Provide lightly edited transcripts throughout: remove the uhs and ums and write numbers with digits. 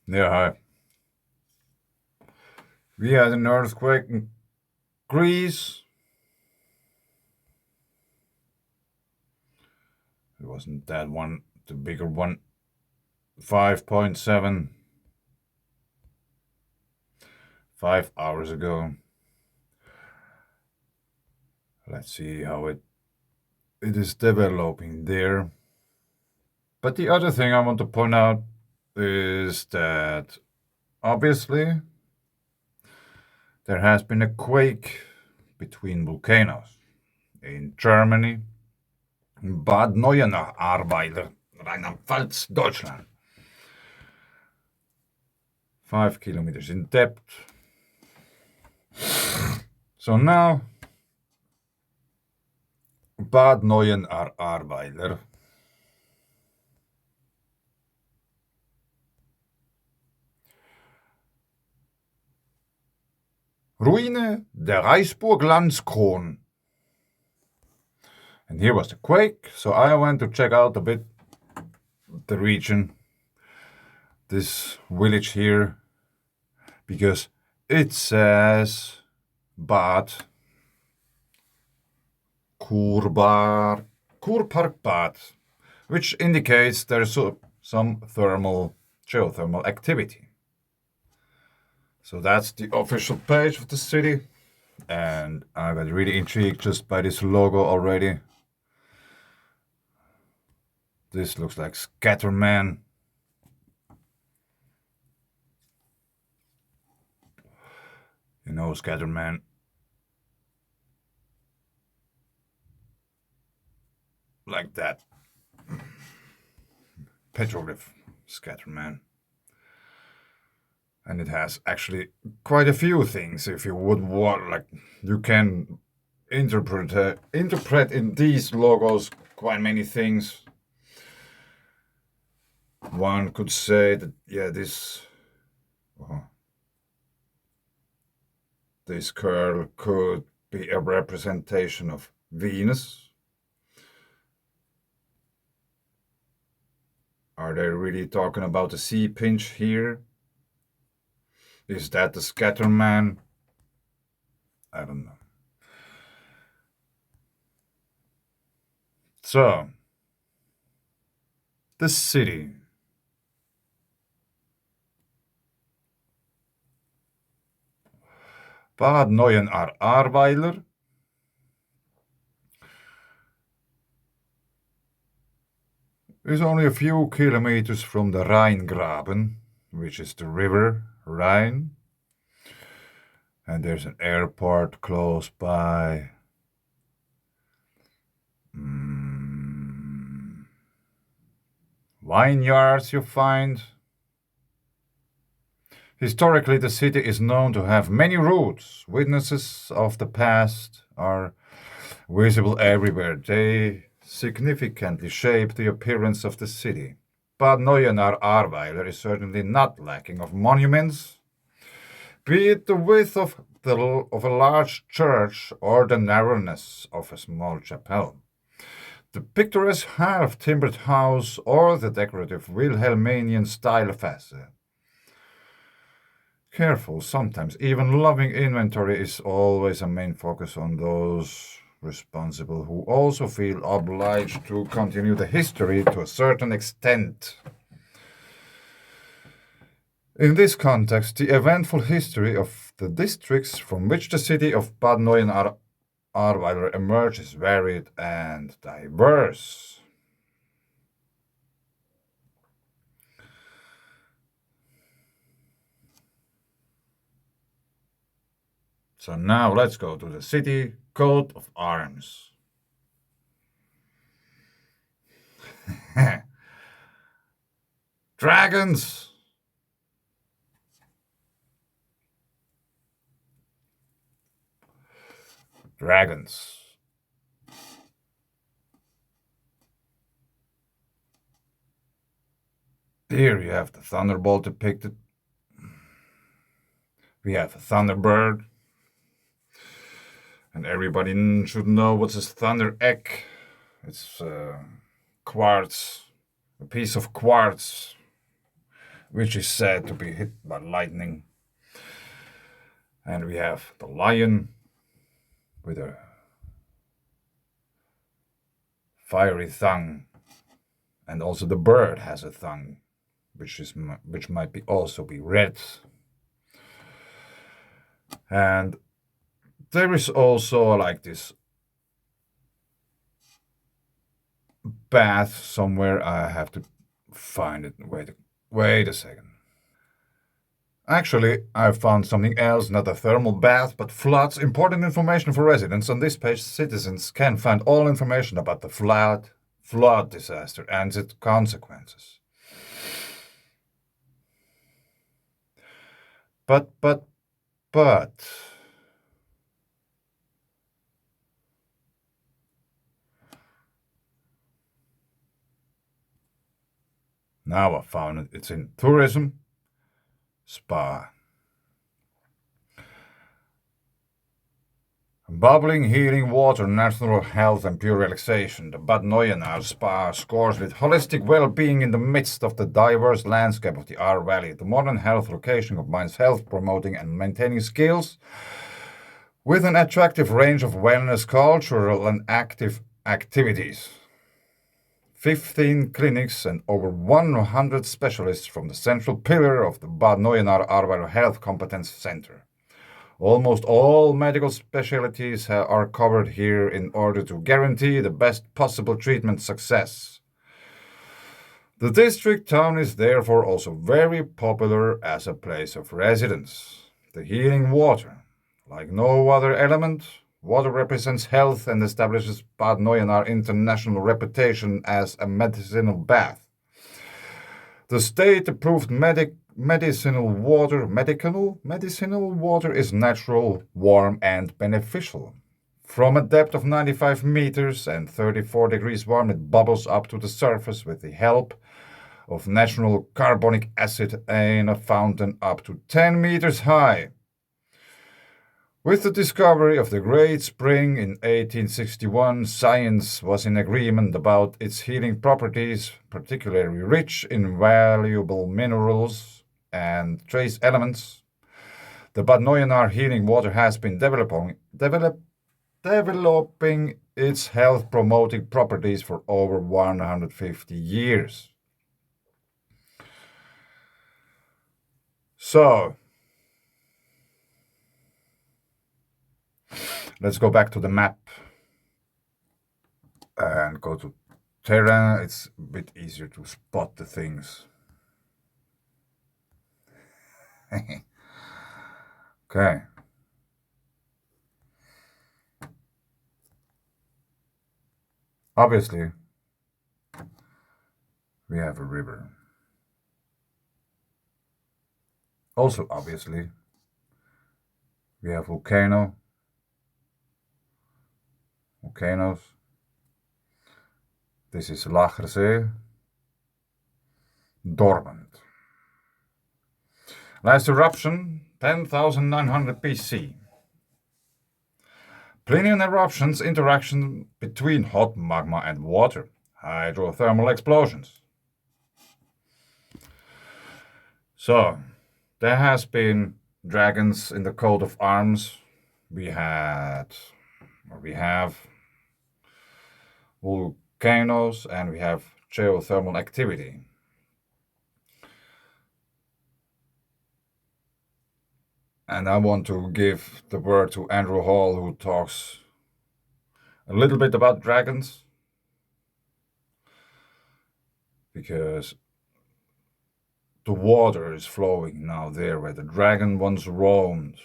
Yeah, hi. We had an earthquake in Greece. It wasn't that one, the bigger one. 5.7, 5 hours ago. Let's see how it is developing there. But the other thing I want to point out is that obviously there has been a quake between volcanoes in Germany, Bad Neuenahr-Ahrweiler, Rheinland-Pfalz, Deutschland. 5 kilometers in depth. So now, Bad Neuenahr-Ahrweiler. Ruine der Reichsburg Landskron. And here was the quake, so I went to check out a bit the region, this village here, because it says Bad Kurpark, which indicates there's some geothermal activity. So that's the official page of the city, and I got really intrigued just by this logo already. This looks like Scatterman. You know Scatterman. Like that. Petroglyph Scatterman. And it has actually quite a few things. If you would want, like, you can interpret in these logos quite many things. One could say that, yeah, this curl could be a representation of Venus. Are they really talking about the sea pinch here? Is that the Scatterman? I don't know. So, the city. Bad Neuenahr-Ahrweiler is only a few kilometers from the Rheingraben, which is the river Rhine. And there's an airport close by. Vineyards you find. Historically, the city is known to have many roots. Witnesses of the past are visible everywhere. They significantly shape the appearance of the city. Bad Neuenahr-Ahrweiler is certainly not lacking of monuments, be it the width of a large church or the narrowness of a small chapel, the picturesque half-timbered house, or the decorative Wilhelminian style facade. Careful, sometimes even loving inventory is always a main focus on those responsible who also feel obliged to continue the history to a certain extent. In this context, the eventful history of the districts from which the city of Bad Neuenahr-Ahrweiler emerges is varied and diverse. So now let's go to the city coat of arms. Dragons! Dragons. Here you have the Thunderbolt depicted. We have a Thunderbird. And everybody should know what's a thunder egg. It's quartz, a piece of quartz which is said to be hit by lightning. And we have the lion with a fiery tongue, and also the bird has a tongue, which might be also be red. And there is also like this bath somewhere. I have to find it. Wait a second. Actually, I found something else, not a thermal bath, but floods. Important information for residents. On this page, citizens can find all information about the flood disaster and its consequences. But, now I found it. It's in tourism, spa. Bubbling, healing water, natural health, and pure relaxation. The Bad Neuenaar Spa scores with holistic well-being in the midst of the diverse landscape of the Ahr Valley. The modern health location combines health promoting and maintaining skills with an attractive range of wellness, cultural, and active activities. 15 clinics and over 100 specialists from the central pillar of the Bad Neuenaar Ahr Valley Health Competence Center. Almost all medical specialties are covered here in order to guarantee the best possible treatment success. The district town is therefore also very popular as a place of residence. The healing water, like no other element, water represents health and establishes Bad Neuenaar international reputation as a medicinal bath. The state-approved medicinal water is natural, warm, and beneficial. From a depth of 95 meters and 34 degrees warm, it bubbles up to the surface with the help of natural carbonic acid in a fountain up to 10 meters high. With the discovery of the Great Spring in 1861, science was in agreement about its healing properties, particularly rich in valuable minerals and trace elements. The Bad Neuenaar healing water has been developing its health promoting properties for over 150 years. So, let's go back to the map and go to terrain. It's a bit easier to spot the things. Okay. Obviously, we have a river. Also, obviously, we have volcanoes. This is Lagerzee, dormant. Last eruption, 10,900 BC. Plinian eruptions, interaction between hot magma and water, hydrothermal explosions. So, there has been dragons in the coat of arms. We have volcanoes, and we have geothermal activity. And I want to give the word to Andrew Hall, who talks a little bit about dragons, because the water is flowing now there where the dragon once roamed.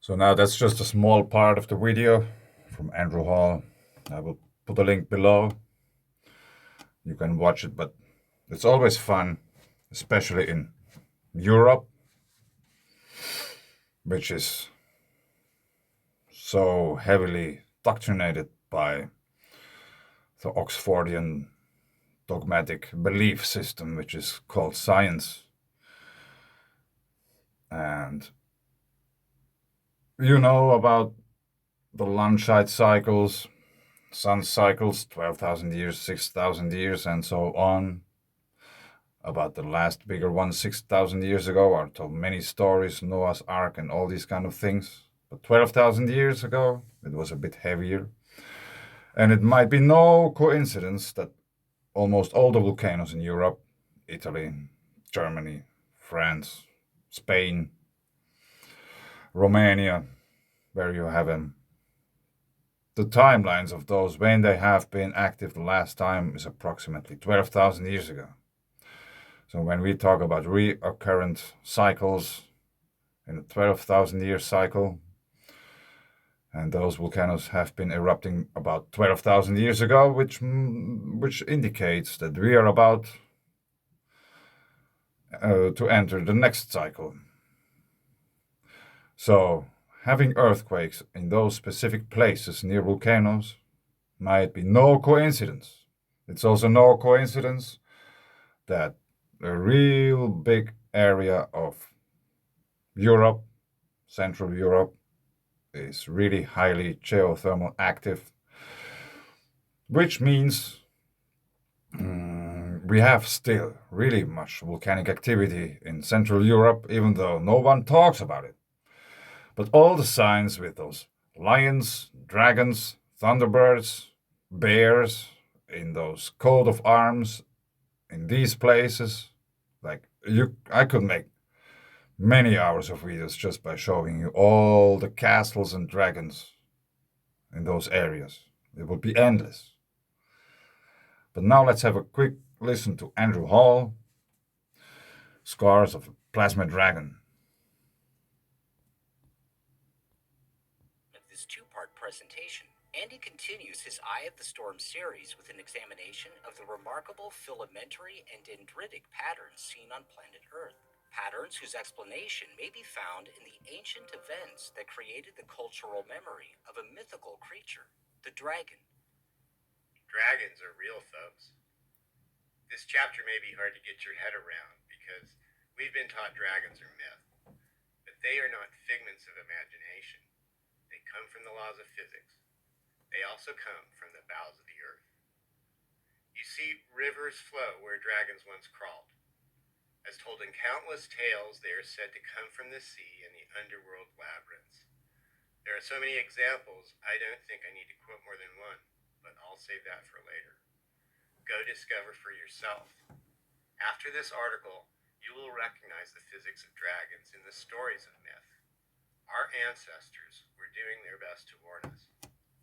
So now that's just a small part of the video from Andrew Hall. I will put a link below. You can watch it, but it's always fun, especially in Europe, which is so heavily doctrinated by the Oxfordian dogmatic belief system, which is called science. And you know about the Landscheid cycles, sun cycles, 12,000 years, 6,000 years, and so on. About the last bigger one, 6,000 years ago, are told many stories, Noah's Ark, and all these kind of things. But 12,000 years ago, it was a bit heavier. And it might be no coincidence that almost all the volcanoes in Europe, Italy, Germany, France, Spain, Romania, where you have them, the timelines of those when they have been active the last time is approximately 12,000 years ago. So when we talk about recurrent cycles in a 12,000 year cycle, and those volcanoes have been erupting about 12,000 years ago, which indicates that we are about to enter the next cycle. So having earthquakes in those specific places near volcanoes might be no coincidence. It's also no coincidence that a real big area of Europe, Central Europe, is really highly geothermal active, which means we have still really much volcanic activity in Central Europe, even though no one talks about it. But all the signs with those lions, dragons, thunderbirds, bears, in those coat of arms, in these places, I could make many hours of videos just by showing you all the castles and dragons in those areas. It would be endless. But now let's have a quick listen to Andrew Hall, Scars of a Plasma Dragon. This two-part presentation, Andy continues his Eye of the Storm series with an examination of the remarkable filamentary and dendritic patterns seen on planet Earth. Patterns whose explanation may be found in the ancient events that created the cultural memory of a mythical creature, the dragon. Dragons are real, folks. This chapter may be hard to get your head around because we've been taught dragons are myth, but they are not figments of imagination. They come from the laws of physics. They also come from the bowels of the earth. You see, rivers flow where dragons once crawled. As told in countless tales, they are said to come from the sea and the underworld labyrinths. There are so many examples, I don't think I need to quote more than one, but I'll save that for later. Go discover for yourself. After this article, you will recognize the physics of dragons in the stories of myth. Our ancestors were doing their best to warn us.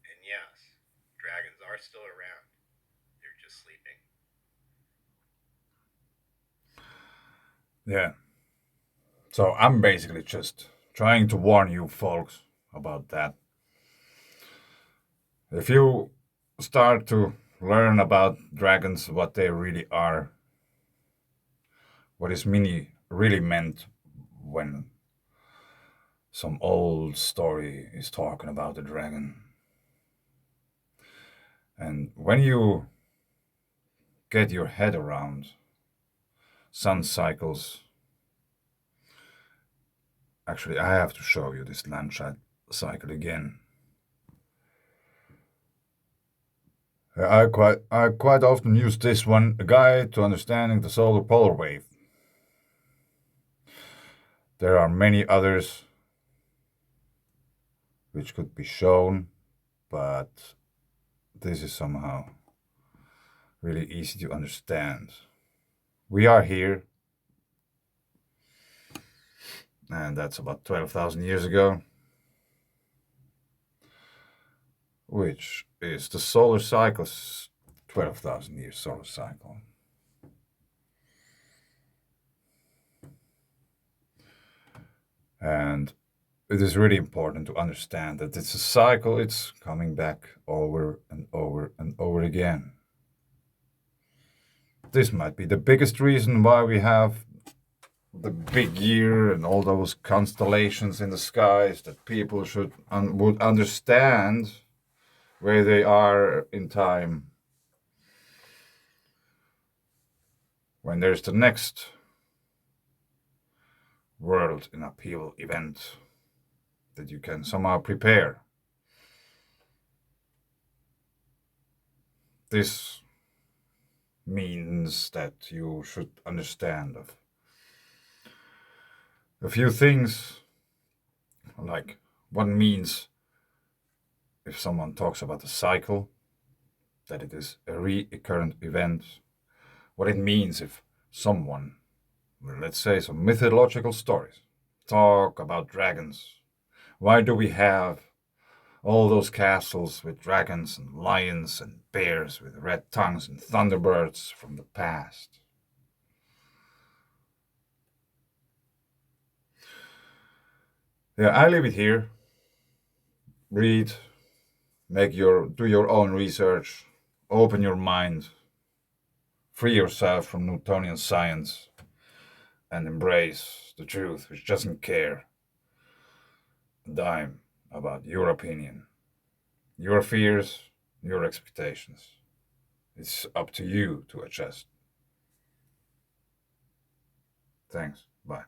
And yes, dragons are still around. They're just sleeping. Yeah. So I'm basically just trying to warn you folks about that. If you start to learn about dragons, what they really are, what is really meant when some old story is talking about the dragon. And when you get your head around sun cycles, actually I have to show you this Landskron cycle again. I quite often use this one, a guide to understanding the solar polar wave. There are many others which could be shown, but this is somehow really easy to understand. We are here, and that's about 12,000 years ago, which is the solar cycle's 12,000 year solar cycle. And it is really important to understand that it's a cycle, it's coming back over and over and over again. This might be the biggest reason why we have the big year and all those constellations in the skies, that people would understand where they are in time when there's the next world in upheaval event, that you can somehow prepare. This means that you should understand of a few things, like what means if someone talks about a cycle, that it is a recurrent event, what it means if someone, let's say some mythological stories, talk about dragons. Why do we have all those castles with dragons and lions and bears with red tongues and thunderbirds from the past? Yeah, I leave it here. Read, do your own research, open your mind, free yourself from Newtonian science, and embrace the truth, which doesn't care a dime about your opinion, your fears, your expectations. It's up to you to adjust. Thanks. Bye.